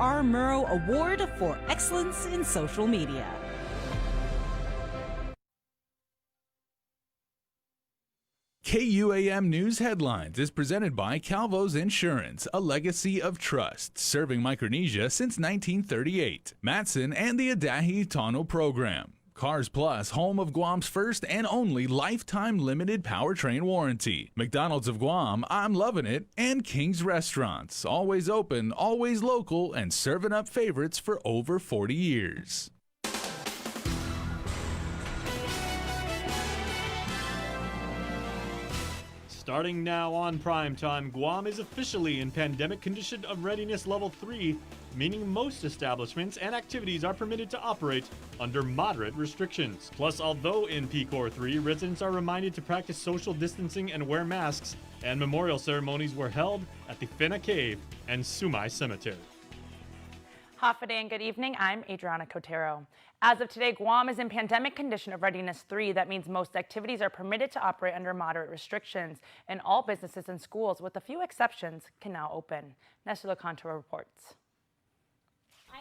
R. Murrow Award for Excellence in Social Media. KUAM News Headlines is presented by Calvo's Insurance, a legacy of trust, serving Micronesia since 1938. Matson and the Adahi Tano Program. Cars Plus, home of Guam's first and only lifetime limited powertrain warranty. McDonald's of Guam, I'm loving it. And King's Restaurants, always open, always local, and serving up favorites for over 40 years. Starting now on Primetime, Guam is officially in pandemic condition of readiness level 3, meaning most establishments and activities are permitted to operate under moderate restrictions. Plus, although in PCOR 3, residents are reminded to practice social distancing and wear masks, and memorial ceremonies were held at the Fena Cave and Sumai Cemetery. Hafa and good evening. I'm Adriana Cotero. As of today, Guam is in pandemic condition of readiness 3. That means most activities are permitted to operate under moderate restrictions, and all businesses and schools, with a few exceptions, can now open. Nestor Lecanto reports.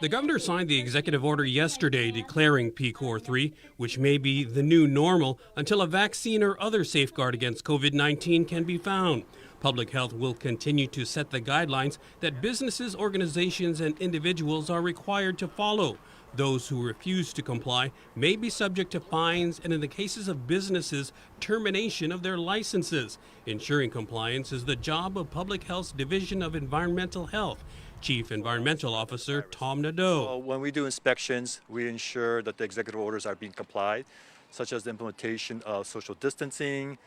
The governor signed the executive order yesterday declaring PCOR 3, which may be the new normal until a vaccine or other safeguard against COVID-19 can be found. Public health will continue to set the guidelines that businesses, organizations, and individuals are required to follow. Those who refuse to comply may be subject to fines and, in the cases of businesses, termination of their licenses. Ensuring compliance is the job of Public Health's Division of Environmental Health. Chief Environmental Officer Tom Nadeau. So when we do inspections, we ensure that the executive orders are being complied, such as the implementation of social distancing,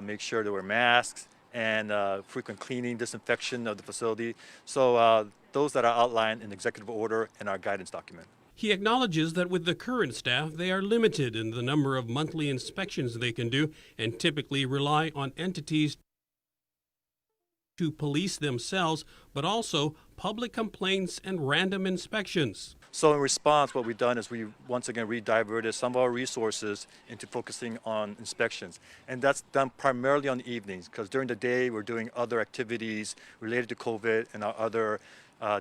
make sure there were masks, and frequent cleaning, disinfection of the facility. So those that are outlined in the executive order and our guidance document. He acknowledges that with the current staff, they are limited in the number of monthly inspections they can do and typically rely on entities to police themselves, but also public complaints and random inspections. So in response, what we've done is we once again rediverted some of our resources into focusing on inspections. And that's done primarily on the evenings, because during the day we're doing other activities related to COVID and our other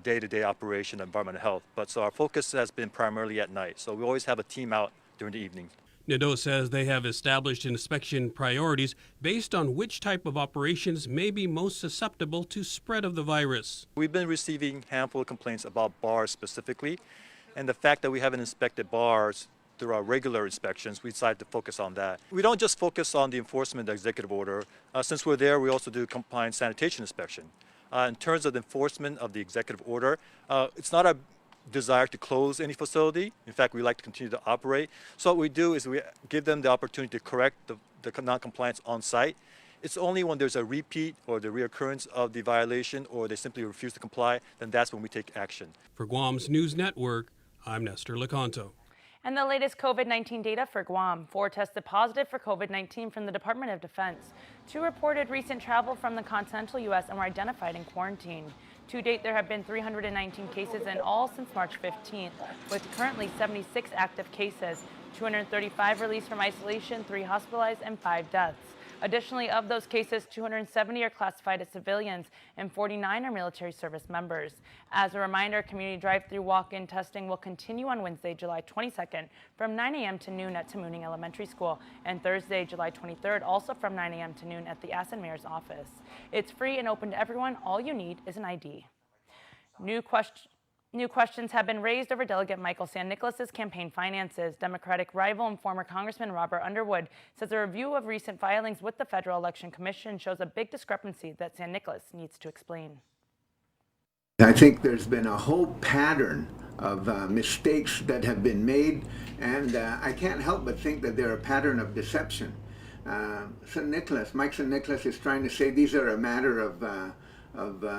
day-to-day operation of environmental health. But so our focus has been primarily at night. So we always have a team out during the evening. Nadeau says they have established inspection priorities based on which type of operations may be most susceptible to spread of the virus. We've been receiving a handful of complaints about bars specifically, and the fact that we haven't inspected bars through our regular inspections, we decided to focus on that. We don't just focus on the enforcement of the executive order. Since we're there, we also do compliance sanitation inspection. In terms of the enforcement of the executive order, it's not a desire to close any facility. In fact, we like to continue to operate. So what we do is we give them the opportunity to correct the non-compliance on site. It's only when there's a repeat or the reoccurrence of the violation or they simply refuse to comply, then that's when we take action. For Guam's News Network, I'm Nestor Lecanto. And the latest COVID-19 data for Guam. 4 tested positive for COVID-19 from the Department of Defense. 2 reported recent travel from the continental U.S. and were identified in quarantine. To date, there have been 319 cases in all since March 15th, with currently 76 active cases, 235 released from isolation, 3 hospitalized, and 5 deaths. Additionally, of those cases, 270 are classified as civilians and 49 are military service members. As a reminder, community drive-through walk-in testing will continue on Wednesday, July 22nd from 9 a.m. to noon at Tamuning Elementary School and Thursday, July 23rd, also from 9 a.m. to noon at the Asin Mayor's office. It's free and open to everyone. All you need is an ID. New questions have been raised over Delegate Michael San Nicolas's campaign finances. Democratic rival and former Congressman Robert Underwood says a review of recent filings with the Federal Election Commission shows a big discrepancy that San Nicolas needs to explain. I think there's been a whole pattern of mistakes that have been made, and I can't help but think that they're a pattern of deception. Mike San Nicolas is trying to say these are a matter of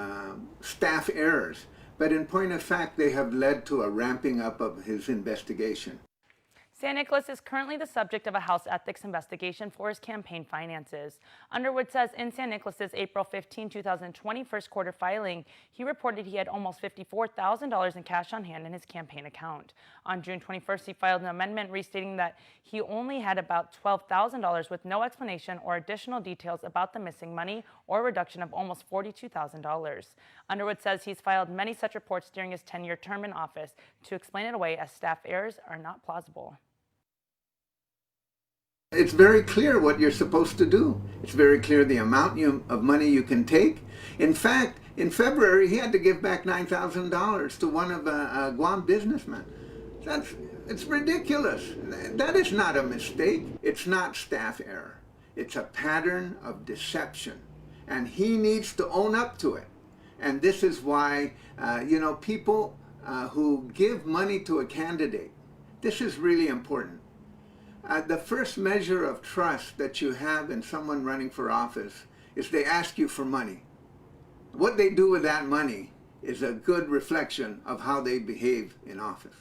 staff errors. But in point of fact, they have led to a ramping up of his investigation. San Nicolas is currently the subject of a House ethics investigation for his campaign finances. Underwood says in San Nicolas's April 15, 2020 first quarter filing, he reported he had almost $54,000 in cash on hand in his campaign account. On June 21st, he filed an amendment restating that he only had about $12,000 with no explanation or additional details about the missing money or a reduction of almost $42,000. Underwood says he's filed many such reports during his 10-year term in office to explain it away as staff errors are not plausible. It's very clear what you're supposed to do. It's very clear the amount of money you can take. In fact, in February, he had to give back $9,000 to one of a Guam businessmen. It's ridiculous. That is not a mistake. It's not staff error. It's a pattern of deception. And he needs to own up to it. And this is why, people who give money to a candidate, this is really important. The first measure of trust that you have in someone running for office is they ask you for money. What they do with that money is a good reflection of how they behave in office.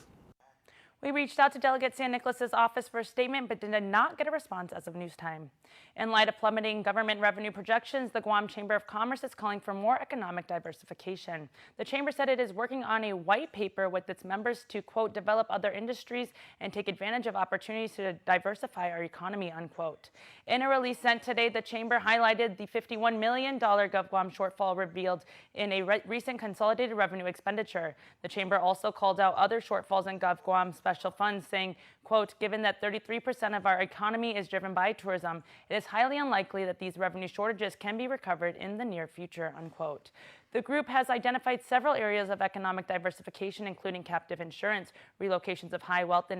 We reached out to Delegate San Nicolas's office for a statement, but did not get a response as of news time. In light of plummeting government revenue projections, the Guam Chamber of Commerce is calling for more economic diversification. The chamber said it is working on a white paper with its members to, quote, develop other industries and take advantage of opportunities to diversify our economy, unquote. In a release sent today, the chamber highlighted the $51 million GovGuam shortfall revealed in a recent consolidated revenue expenditure. The chamber also called out other shortfalls in GovGuam special funds, saying, quote, given that 33% of our economy is driven by tourism, it is highly unlikely that these revenue shortages can be recovered in the near future, unquote. The group has identified several areas of economic diversification, including captive insurance, relocations of high wealth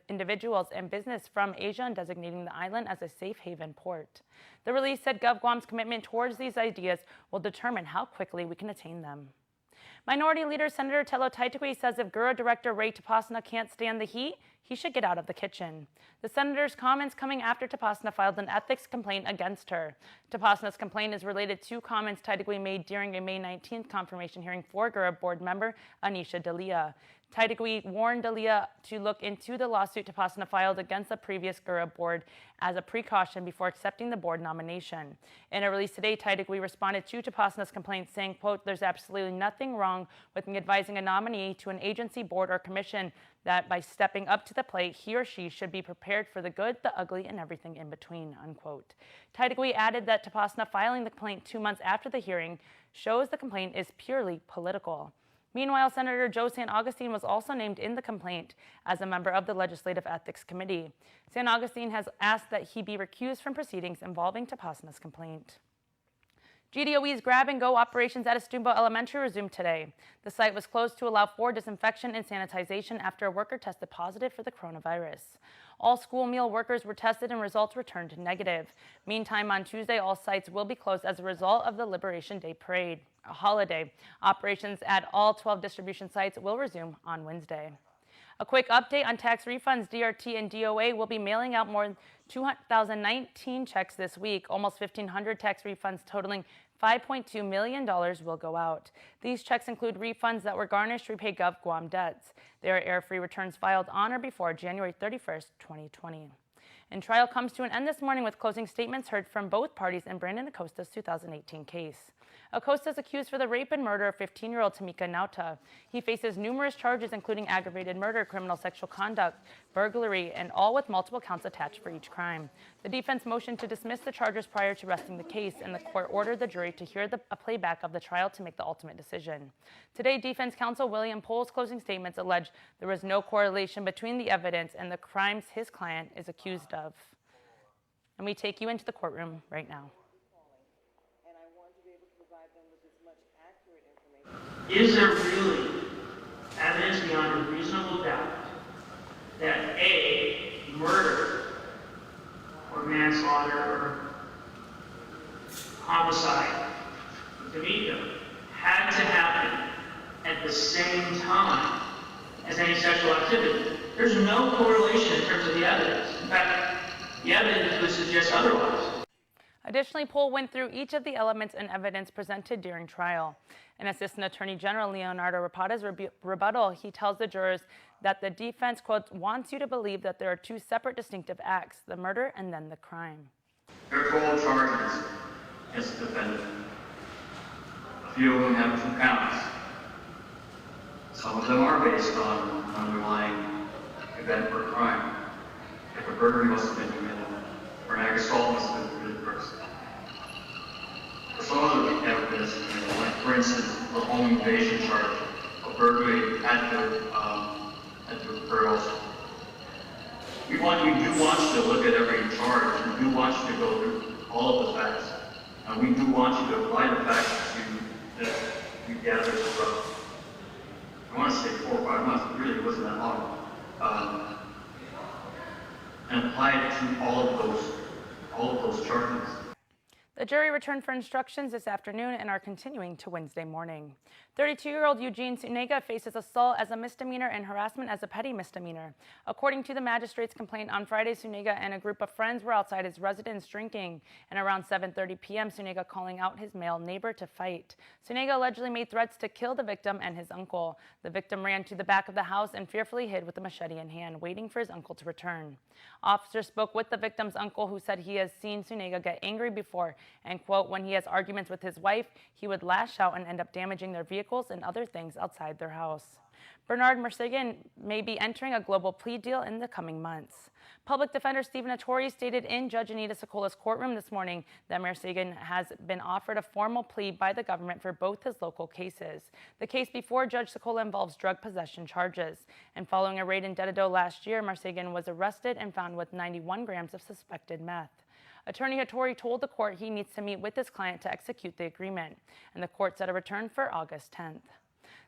individuals and business from Asia, and designating the island as a safe haven port. The release said GovGuam's commitment towards these ideas will determine how quickly we can attain them. Minority Leader Senator Tello Taitakui says if GURA Director Ray Tapasna can't stand the heat, he should get out of the kitchen. The senator's comments coming after Tapasna filed an ethics complaint against her. Tapasna's complaint is related to comments Taitakui made during a May 19th confirmation hearing for GURA board member Anisha Dalia. Taitakui warned Dalia to look into the lawsuit Tapasna filed against the previous GURA board as a precaution before accepting the board nomination. In a release today, Taitakui responded to Tapasna's complaint saying, quote, there's absolutely nothing wrong with me advising a nominee to an agency, board, or commission that by stepping up to the plate, he or she should be prepared for the good, the ugly, and everything in between, unquote. Taitakui added that Tapasna filing the complaint 2 months after the hearing shows the complaint is purely political. Meanwhile, Senator Joe San Augustine was also named in the complaint as a member of the Legislative Ethics Committee. San Augustine has asked that he be recused from proceedings involving Tapasna's complaint. GDOE's grab-and-go operations at Estumbo Elementary resumed today. The site was closed to allow for disinfection and sanitization after a worker tested positive for the coronavirus. All school meal workers were tested and results returned negative. Meantime, on Tuesday, all sites will be closed as a result of the Liberation Day parade, a holiday. Operations at all 12 distribution sites will resume on Wednesday. A quick update on tax refunds. DRT and DOA will be mailing out more than 2,019 checks this week. Almost 1,500 tax refunds totaling $5.2 million will go out. These checks include refunds that were garnished to repay GovGuam debts. They are error-free returns filed on or before January 31st, 2020. And trial comes to an end this morning with closing statements heard from both parties in Brandon Acosta's 2018 case. Acosta is accused for the rape and murder of 15-year-old Tamika Nauta. He faces numerous charges, including aggravated murder, criminal sexual conduct, burglary, and all with multiple counts attached for each crime. The defense motioned to dismiss the charges prior to resting the case, and the court ordered the jury to hear a playback of the trial to make the ultimate decision. Today, defense counsel William Pohl's closing statements alleged there was no correlation between the evidence and the crimes his client is accused of. And we take you into the courtroom right now. Is there really evidence beyond a reasonable doubt that A, murder or manslaughter or homicide, Tamika, had to happen at the same time as any sexual activity? There's no correlation in terms of the evidence. In fact, the evidence would suggest otherwise. Additionally, Pohl went through each of the elements and evidence presented during trial. In Assistant Attorney General Leonardo Rapata's rebuttal, he tells the jurors that the defense, quote, wants you to believe that there are two separate distinctive acts, the murder and then the crime. There are total charges against the defendant. A few of them have 2 counts. Some of them are based on an underlying event or crime. If a burglary must have been committed, or an act of assault must have been committed first. For some other evidence, like for instance, the home invasion charge, a burglary had to occur also. We do want you to look at every charge. We do want you to go through all of the facts. And we do want you to apply the facts that we gathered from, I want to say 4 or 5 months, but really it wasn't that long. And apply it to all of those charges. The jury returned for instructions this afternoon and are continuing to Wednesday morning. 32-year-old Eugene Zuniga faces assault as a misdemeanor and harassment as a petty misdemeanor. According to the magistrate's complaint, on Friday, Zuniga and a group of friends were outside his residence drinking, and around 7:30 p.m., Zuniga calling out his male neighbor to fight. Zuniga allegedly made threats to kill the victim and his uncle. The victim ran to the back of the house and fearfully hid with a machete in hand, waiting for his uncle to return. Officers spoke with the victim's uncle, who said he has seen Zuniga get angry before and, quote, when he has arguments with his wife, he would lash out and end up damaging their vehicles and other things outside their house. Bernard Mersagan may be entering a global plea deal in the coming months. Public Defender Stephen Attore stated in Judge Anita Sokola's courtroom this morning that Mersagan has been offered a formal plea by the government for both his local cases. The case before Judge Sokola involves drug possession charges. And following a raid in Dededo last year, Mersagan was arrested and found with 91 grams of suspected meth. Attorney Hattori told the court he needs to meet with his client to execute the agreement, and the court set a return for August 10th.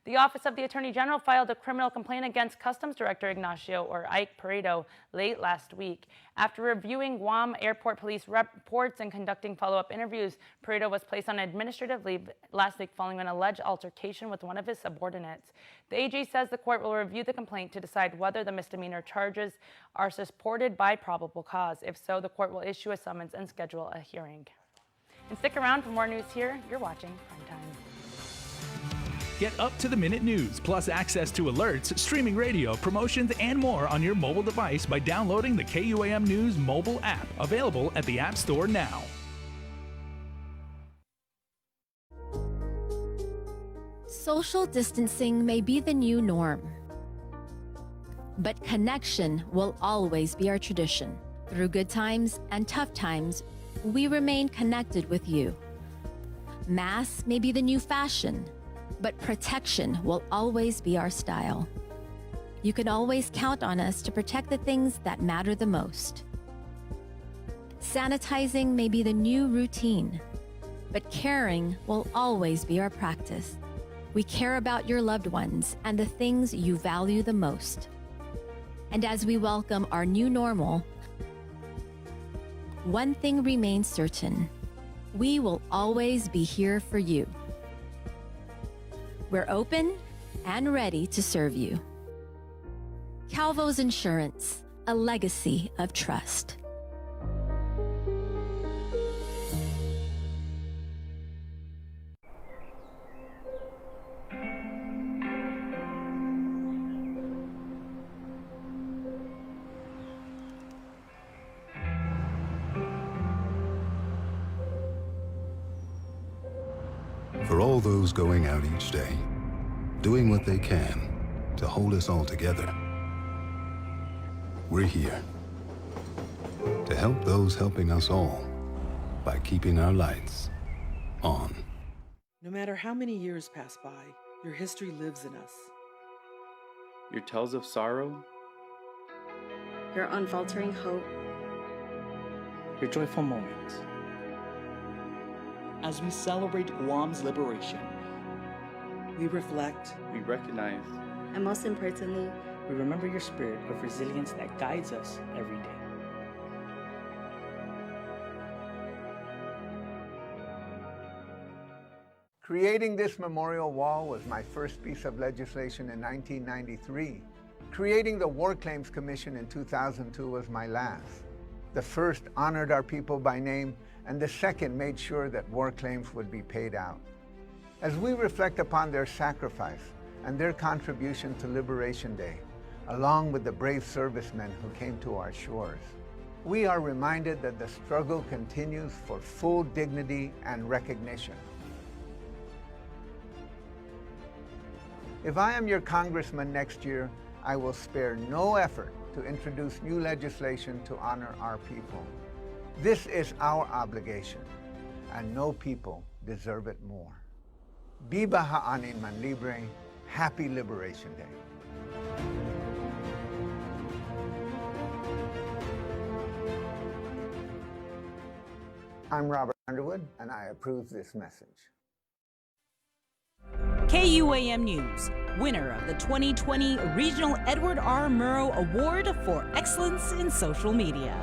The Office of the Attorney General filed a criminal complaint against Customs Director Ignacio, or Ike Pareto, late last week. After reviewing Guam Airport Police reports and conducting follow-up interviews, Pareto was placed on administrative leave last week following an alleged altercation with one of his subordinates. The AG says the court will review the complaint to decide whether the misdemeanor charges are supported by probable cause. If so, the court will issue a summons and schedule a hearing. And stick around for more news here. You're watching Primetime. Get up-to-the-minute news, plus access to alerts, streaming radio, promotions, and more on your mobile device by downloading the KUAM News mobile app, available at the App Store now. Social distancing may be the new norm, but connection will always be our tradition. Through good times and tough times, we remain connected with you. Masks may be the new fashion, but protection will always be our style. You can always count on us to protect the things that matter the most. Sanitizing may be the new routine, but caring will always be our practice. We care about your loved ones and the things you value the most. And as we welcome our new normal, one thing remains certain: we will always be here for you. We're open and ready to serve you. Calvo's Insurance, a legacy of trust. For all those going out each day, doing what they can to hold us all together, we're here to help those helping us all by keeping our lights on. No matter how many years pass by, your history lives in us. Your tales of sorrow, your unfaltering hope, your joyful moments. As we celebrate Guam's liberation, we reflect, we recognize, and most importantly, we remember your spirit of resilience that guides us every day. Creating this memorial wall was my first piece of legislation in 1993. Creating the War Claims Commission in 2002 was my last. The first honored our people by name, and the second made sure that war claims would be paid out. As we reflect upon their sacrifice and their contribution to Liberation Day, along with the brave servicemen who came to our shores, we are reminded that the struggle continues for full dignity and recognition. If I am your congressman next year, I will spare no effort to introduce new legislation to honor our people. This is our obligation, and no people deserve it more. Viva Ha'anin Man Libre, Happy Liberation Day. I'm Robert Underwood, and I approve this message. KUAM News, winner of the 2020 Regional Edward R. Murrow Award for Excellence in Social Media.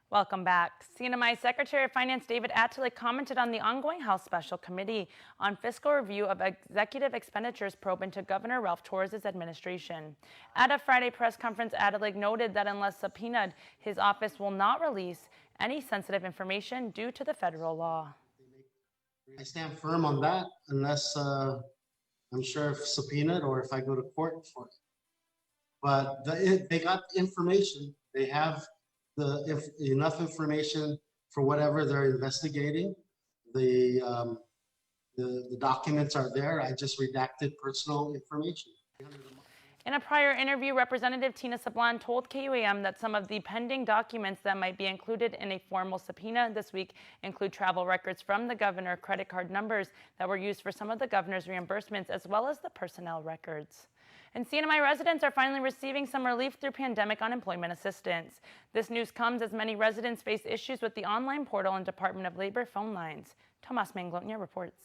Welcome back. CNMI Secretary of Finance David Attilik commented on the ongoing House Special Committee on Fiscal Review of Executive Expenditures probe into Governor Ralph Torres' administration. At a Friday press conference, Attilik noted that unless subpoenaed, his office will not release any sensitive information due to the federal law. I stand firm on that unless I'm sure if subpoenaed or if I go to court for it. But they got information. They have enough information for whatever they're investigating. The documents are there. I just redacted personal information. In a prior interview, Representative Tina Sablan told KUAM that some of the pending documents that might be included in a formal subpoena this week include travel records from the governor, credit card numbers that were used for some of the governor's reimbursements, as well as the personnel records. And CNMI residents are finally receiving some relief through pandemic unemployment assistance. This news comes as many residents face issues with the online portal and Department of Labor phone lines. Tomas Manglotnia reports.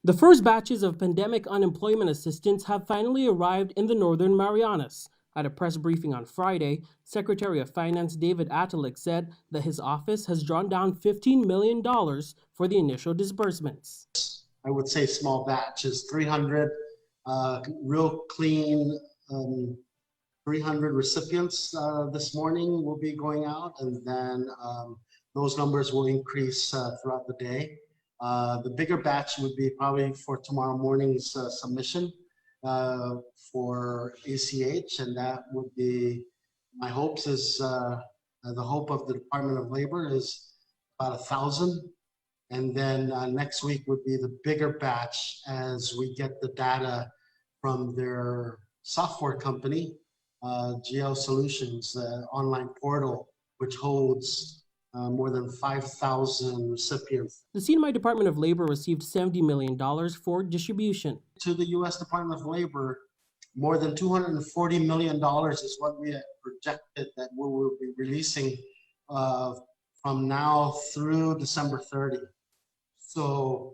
The first batches of pandemic unemployment assistance have finally arrived in the Northern Marianas. At a press briefing on Friday, Secretary of Finance David Attilik said that his office has drawn down $15 million for the initial disbursements. I would say small batches, 300 real clean 300 recipients this morning will be going out, and then those numbers will increase throughout the day. The bigger batch would be probably for tomorrow morning's submission for ACH, and that would be, my hopes is, the hope of the Department of Labor is about 1,000. And then next week would be the bigger batch as we get the data from their software company, GL Solutions, the online portal, which holds more than 5,000 recipients. The CNMI Department of Labor received $70 million for distribution. To the U.S. Department of Labor, more than $240 million is what we had projected that we will be releasing from now through December 30. So,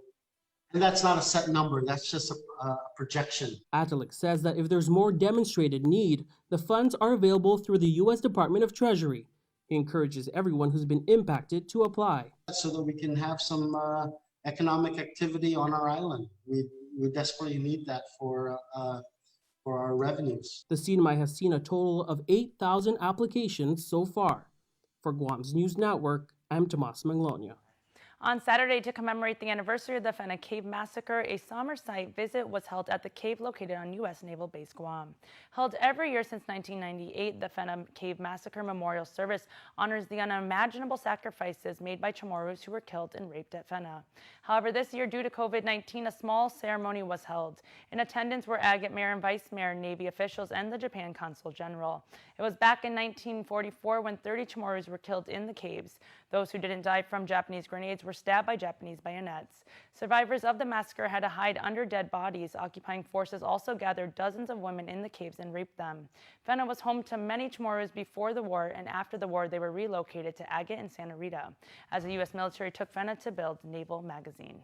and that's not a set number, that's just a projection. Attilik says that if there's more demonstrated need, the funds are available through the U.S. Department of Treasury. He encourages everyone who's been impacted to apply. So that we can have some economic activity on our island. We desperately need that for our revenues. The CNMI has seen a total of 8,000 applications so far. For Guam's News Network, I'm Tomas Manglotnia. On Saturday, to commemorate the anniversary of the Fena Cave Massacre, a summer site visit was held at the cave located on U.S. Naval Base Guam. Held every year since 1998, the Fena Cave Massacre Memorial Service honors the unimaginable sacrifices made by Chamorros who were killed and raped at Fena. However, this year, due to COVID-19, a small ceremony was held. In attendance were Agate Mayor and Vice Mayor, Navy officials, and the Japan Consul General. It was back in 1944 when 30 Chamorros were killed in the caves. Those who didn't die from Japanese grenades were stabbed by Japanese bayonets. Survivors of the massacre had to hide under dead bodies. Occupying forces also gathered dozens of women in the caves and raped them. Fena was home to many Chamorros before the war, and after the war they were relocated to Agate and Santa Rita, as the U.S. military took Fena to build Naval Magazine.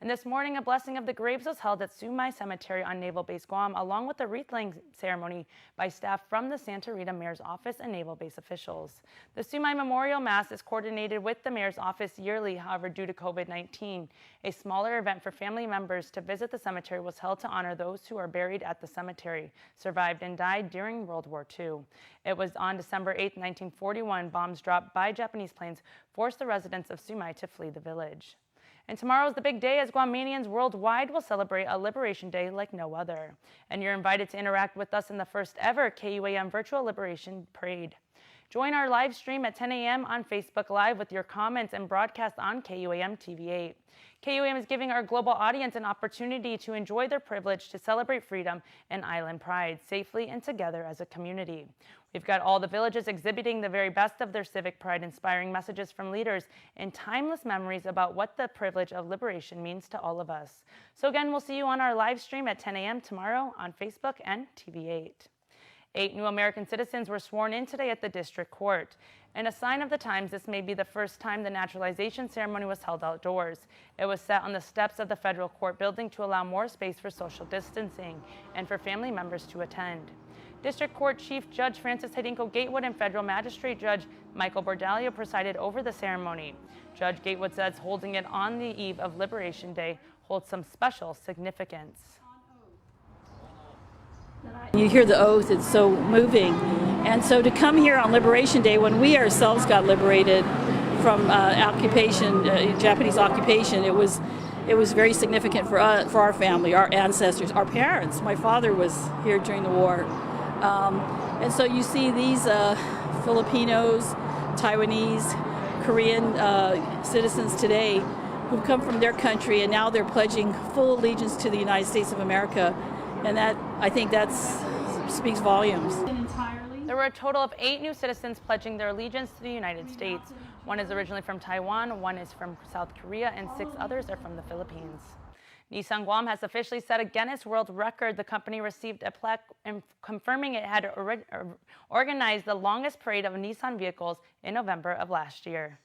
And this morning, a blessing of the graves was held at CNMI Cemetery on Naval Base Guam, along with a wreath-laying ceremony by staff from the Santa Rita Mayor's Office and Naval Base officials. The CNMI Memorial Mass is coordinated with the Mayor's Office yearly. However, due to COVID-19, a smaller event for family members to visit the cemetery was held to honor those who are buried at the cemetery, survived and died during World War II. It was on December 8, 1941, bombs dropped by Japanese planes forced the residents of CNMI to flee the village. And tomorrow is the big day as Guamanians worldwide will celebrate a Liberation Day like no other. And you're invited to interact with us in the first ever KUAM Virtual Liberation Parade. Join our live stream at 10 a.m. on Facebook Live with your comments and broadcast on KUAM TV8. KUAM is giving our global audience an opportunity to enjoy their privilege to celebrate freedom and island pride safely and together as a community. We've got all the villages exhibiting the very best of their civic pride, inspiring messages from leaders and timeless memories about what the privilege of liberation means to all of us. So again, we'll see you on our live stream at 10 a.m. tomorrow on Facebook and TV8. 8 new American citizens were sworn in today at the district court. In a sign of the times, this may be the first time the naturalization ceremony was held outdoors. It was set on the steps of the federal court building to allow more space for social distancing and for family members to attend. District Court Chief Judge Francis Hidinko Gatewood and Federal Magistrate Judge Michael Bordalio presided over the ceremony. Judge Gatewood says holding it on the eve of Liberation Day holds some special significance. You hear the oath, it's so moving. And so to come here on Liberation Day, when we ourselves got liberated from Japanese occupation, it was very significant for us, for our family, our ancestors, our parents. My father was here during the war. And so you see these Filipinos, Taiwanese, Korean citizens today who've come from their country, and now they're pledging full allegiance to the United States of America. And that, I think that speaks volumes. There were a total of 8 new citizens pledging their allegiance to the United States. One is originally from Taiwan, one is from South Korea, and 6 others are from the Philippines. Nissan Guam has officially set a Guinness World Record. The company received a plaque confirming it had organized the longest parade of Nissan vehicles in November of last year.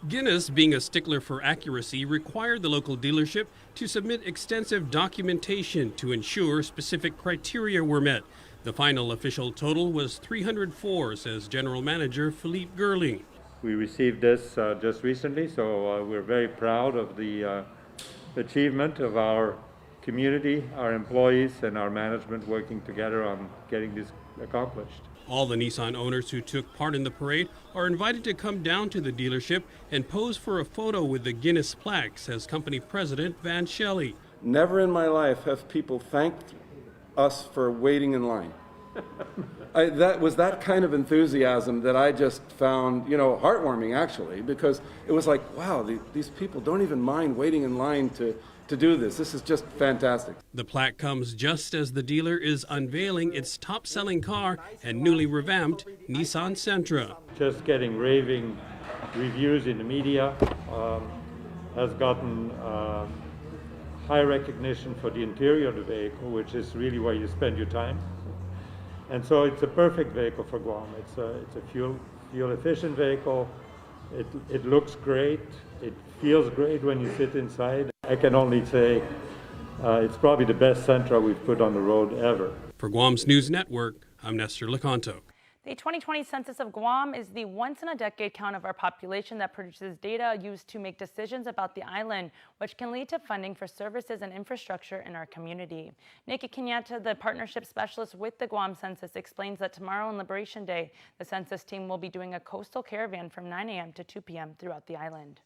Guinness, being a stickler for accuracy, required the local dealership to submit extensive documentation to ensure specific criteria were met. The final official total was 304, says General Manager Philippe Gerling. We received this just recently, so we're very proud of the achievement of our community, our employees, and our management working together on getting this accomplished. All the Nissan owners who took part in the parade are invited to come down to the dealership and pose for a photo with the Guinness plaque, says company president Van Shelley. Never in my life have people thanked us for waiting in line. That was that kind of enthusiasm that I just found, heartwarming actually, because it was like, wow, these people don't even mind waiting in line to do this. This is just fantastic. The plaque comes just as the dealer is unveiling its top-selling car and newly revamped Nissan Sentra. Just getting raving reviews in the media, has gotten high recognition for the interior of the vehicle, which is really where you spend your time. And so it's a perfect vehicle for Guam. It's a fuel-efficient vehicle. It looks great. It feels great when you sit inside. I can only say it's probably the best Sentra we've put on the road ever. For Guam's News Network, I'm Nestor Lecanto. The 2020 Census of Guam is the once-in-a-decade count of our population that produces data used to make decisions about the island, which can lead to funding for services and infrastructure in our community. Nikki Kenyatta, the partnership specialist with the Guam Census, explains that tomorrow on Liberation Day, the Census team will be doing a coastal caravan from 9 a.m. to 2 p.m. throughout the island.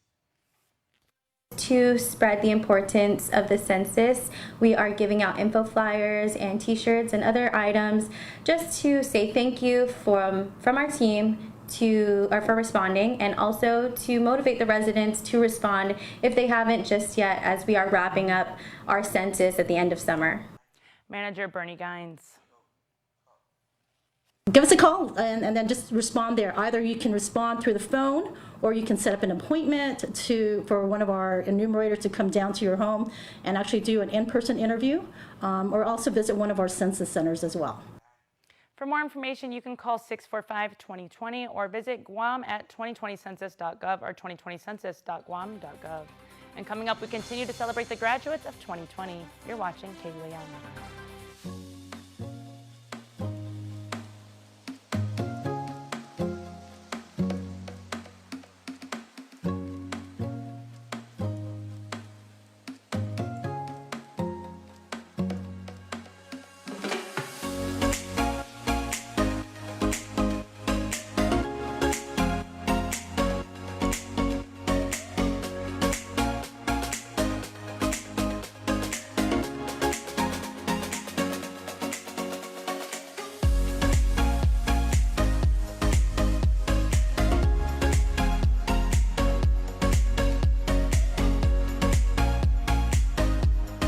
To spread the importance of the census, we are giving out info flyers and t-shirts and other items just to say thank you from our team for responding, and also to motivate the residents to respond if they haven't just yet, as we are wrapping up our census at the end of summer. Manager Bernie Gines. Give us a call and then just respond there. Either you can respond through the phone, or you can set up an appointment for one of our enumerators to come down to your home and actually do an in-person interview, or also visit one of our census centers as well. For more information, you can call 645-2020 or visit Guam at 2020census.gov or 2020census.guam.gov. And coming up, we continue to celebrate the graduates of 2020. You're watching KUAM.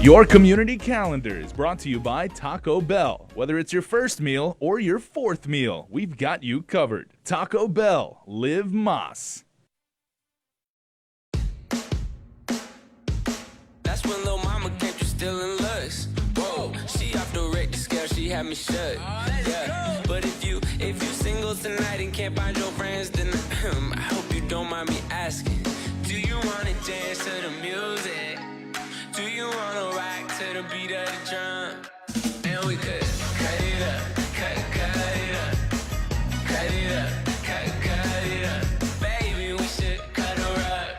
Your community calendar is brought to you by Taco Bell. Whether it's your first meal or your fourth meal, we've got you covered. Taco Bell, live Mas. That's when Lil' Mama came to stealing looks. Whoa, she off the rate scale, she had me shook. Yeah, but if you single tonight and can't find your friends, then I hope you don't mind me asking. Do you wanna dance to the music? Do you wanna rock to the beat of the drum? And we could cut it up, cut it up, cut it up, cut it up. Baby, we should cut her up.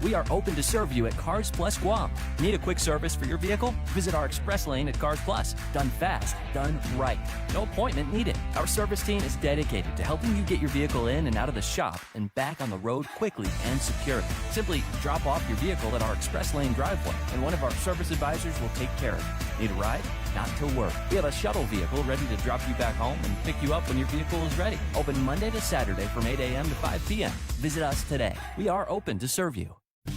We are open to serve you at Cars Plus Guam. Need a quick service for your vehicle? Visit our express lane at Cars Plus. Done fast, done right. No appointment needed. Our service team is dedicated to helping you get your vehicle in and out of the shop and back on the road quickly and securely. Simply drop off your vehicle at our express lane driveway, and one of our service advisors will take care of it. Need a ride? Not to worry. We have a shuttle vehicle ready to drop you back home and pick you up when your vehicle is ready. Open Monday to Saturday from 8 a.m. to 5 p.m. Visit us today. We are open to serve you.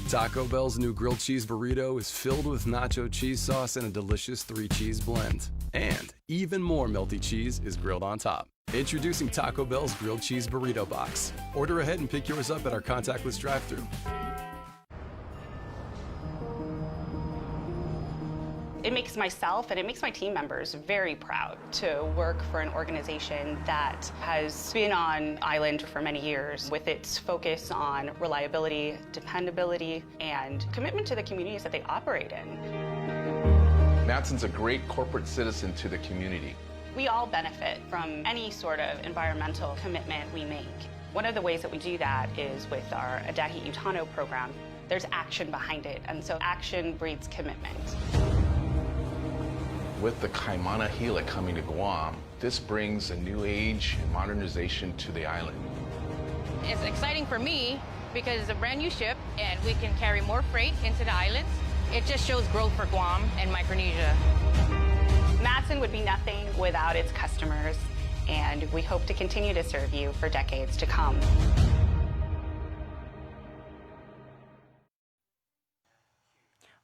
Taco Bell's new grilled cheese burrito is filled with nacho cheese sauce and a delicious 3-cheese blend. And even more melty cheese is grilled on top. Introducing Taco Bell's grilled cheese burrito box. Order ahead and pick yours up at our contactless drive-thru. It makes myself and it makes my team members very proud to work for an organization that has been on island for many years with its focus on reliability, dependability, and commitment to the communities that they operate in. Matson's a great corporate citizen to the community. We all benefit from any sort of environmental commitment we make. One of the ways that we do that is with our Adahi Utano program. There's action behind it, and so action breeds commitment. With the Kaimana Gila coming to Guam, this brings a new age and modernization to the island. It's exciting for me because it's a brand new ship and we can carry more freight into the islands. It just shows growth for Guam and Micronesia. Matson would be nothing without its customers, and we hope to continue to serve you for decades to come.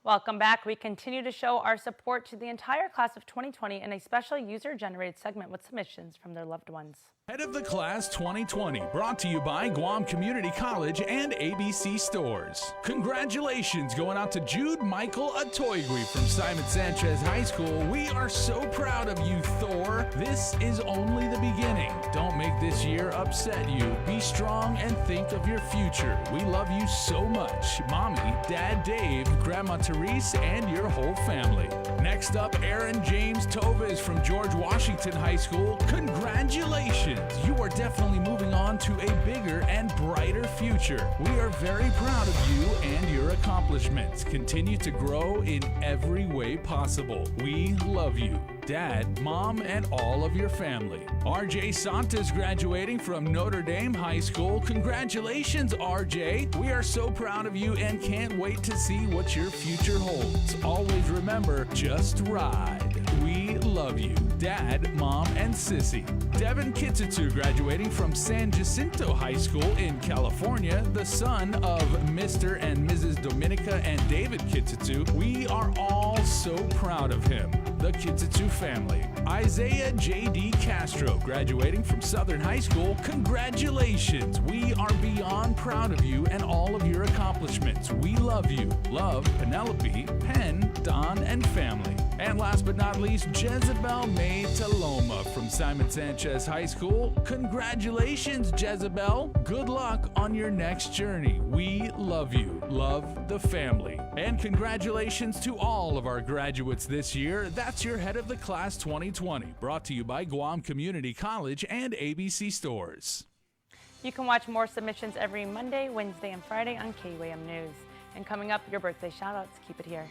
Welcome back. We continue to show our support to the entire class of 2020 in a special user-generated segment with submissions from their loved ones. Head of the Class 2020, brought to you by Guam Community College and ABC Stores. Congratulations going out to Jude Michael Atoigui from Simon Sanchez High School. We are so proud of you, Thor. This is only the beginning. Don't make this year upset you. Be strong and think of your future. We love you so much. Mommy, Dad Dave, Grandma Therese, and your whole family. Next up, Aaron James Toves from George Washington High School. Congratulations. You are definitely moving on to a bigger and brighter future. We are very proud of you and your accomplishments. Continue to grow in every way possible. We love you. Dad, Mom, and all of your family. RJ Santos graduating from Notre Dame High School. Congratulations, RJ. We are so proud of you and can't wait to see what your future holds. Always remember, just ride. We love you. Dad, Mom, and Sissy. Devin Kitsutsu graduating from San Jacinto High School in California, the son of Mr. and Mrs. Dominica and David Kitsutsu. We are all so proud of him. The Kitsutsu family. Isaiah J.D. Castro graduating from Southern High School. Congratulations. We are beyond proud of you and all of your accomplishments. We love you. Love, Penelope, Penn, Don, and family. And last but not least, Jezebel May Taloma from Simon Sanchez High School. Congratulations, Jezebel. Good luck on your next journey. We love you. Love the family. And congratulations to all of our graduates this year. That's your Head of the Class 2020. Brought to you by Guam Community College and ABC Stores. You can watch more submissions every Monday, Wednesday, and Friday on KUAM News. And coming up, your birthday shout-outs. Keep it here.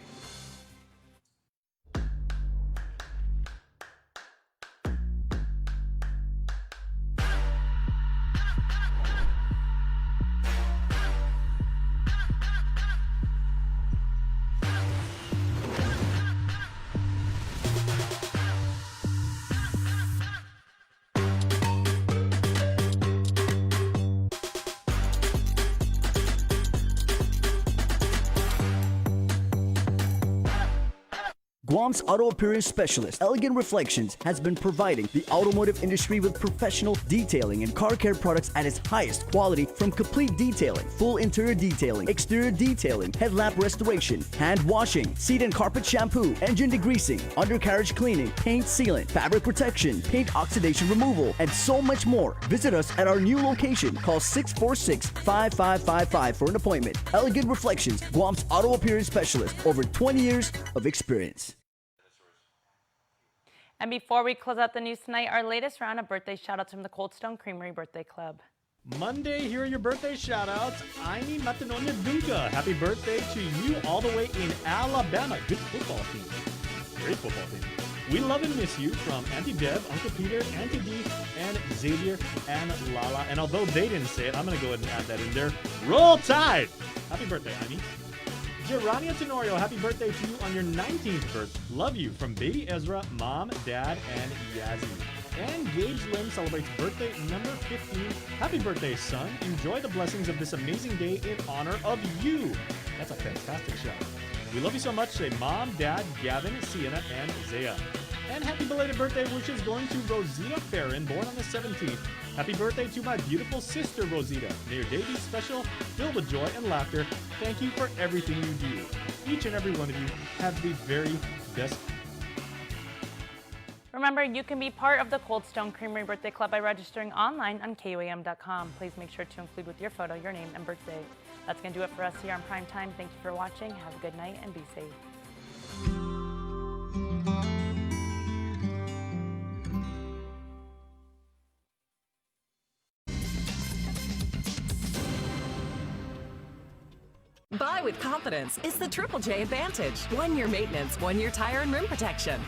Guam's auto appearance specialist, Elegant Reflections, has been providing the automotive industry with professional detailing and car care products at its highest quality, from complete detailing, full interior detailing, exterior detailing, headlamp restoration, hand washing, seat and carpet shampoo, engine degreasing, undercarriage cleaning, paint sealant, fabric protection, paint oxidation removal, and so much more. Visit us at our new location. Call 646-5555 for an appointment. Elegant Reflections, Guam's auto appearance specialist, over 20 years of experience. And before we close out the news tonight, our latest round of birthday shout-outs from the Cold Stone Creamery Birthday Club. Monday, here are your birthday shout-outs. Aini Matanonia Dunga, happy birthday to you all the way in Alabama. Good football team. Great football team. We love and miss you from Auntie Deb, Uncle Peter, Auntie Dee, and Xavier, and Lala. And although they didn't say it, I'm going to go ahead and add that in there. Roll Tide! Happy birthday, Aini. Gerania Tenorio, happy birthday to you on your 19th birthday. Love you from baby Ezra, mom, dad, and Yazzie. And Gage Lim celebrates birthday number 15. Happy birthday, son. Enjoy the blessings of this amazing day in honor of you. That's a fantastic shout. We love you so much. Say mom, dad, Gavin, Sienna, and Zaya. And happy belated birthday wishes going to Rosita Farron, born on the 17th. Happy birthday to my beautiful sister, Rosita. May your day be special, filled with joy and laughter. Thank you for everything you do. Each and every one of you have the very best. Remember, you can be part of the Cold Stone Creamery Birthday Club by registering online on KUAM.com. Please make sure to include with your photo your name and birthday. That's going to do it for us here on Prime Time. Thank you for watching. Have a good night and be safe. Buy with confidence. It's the Triple J Advantage. 1 year maintenance, 1 year tire and rim protection.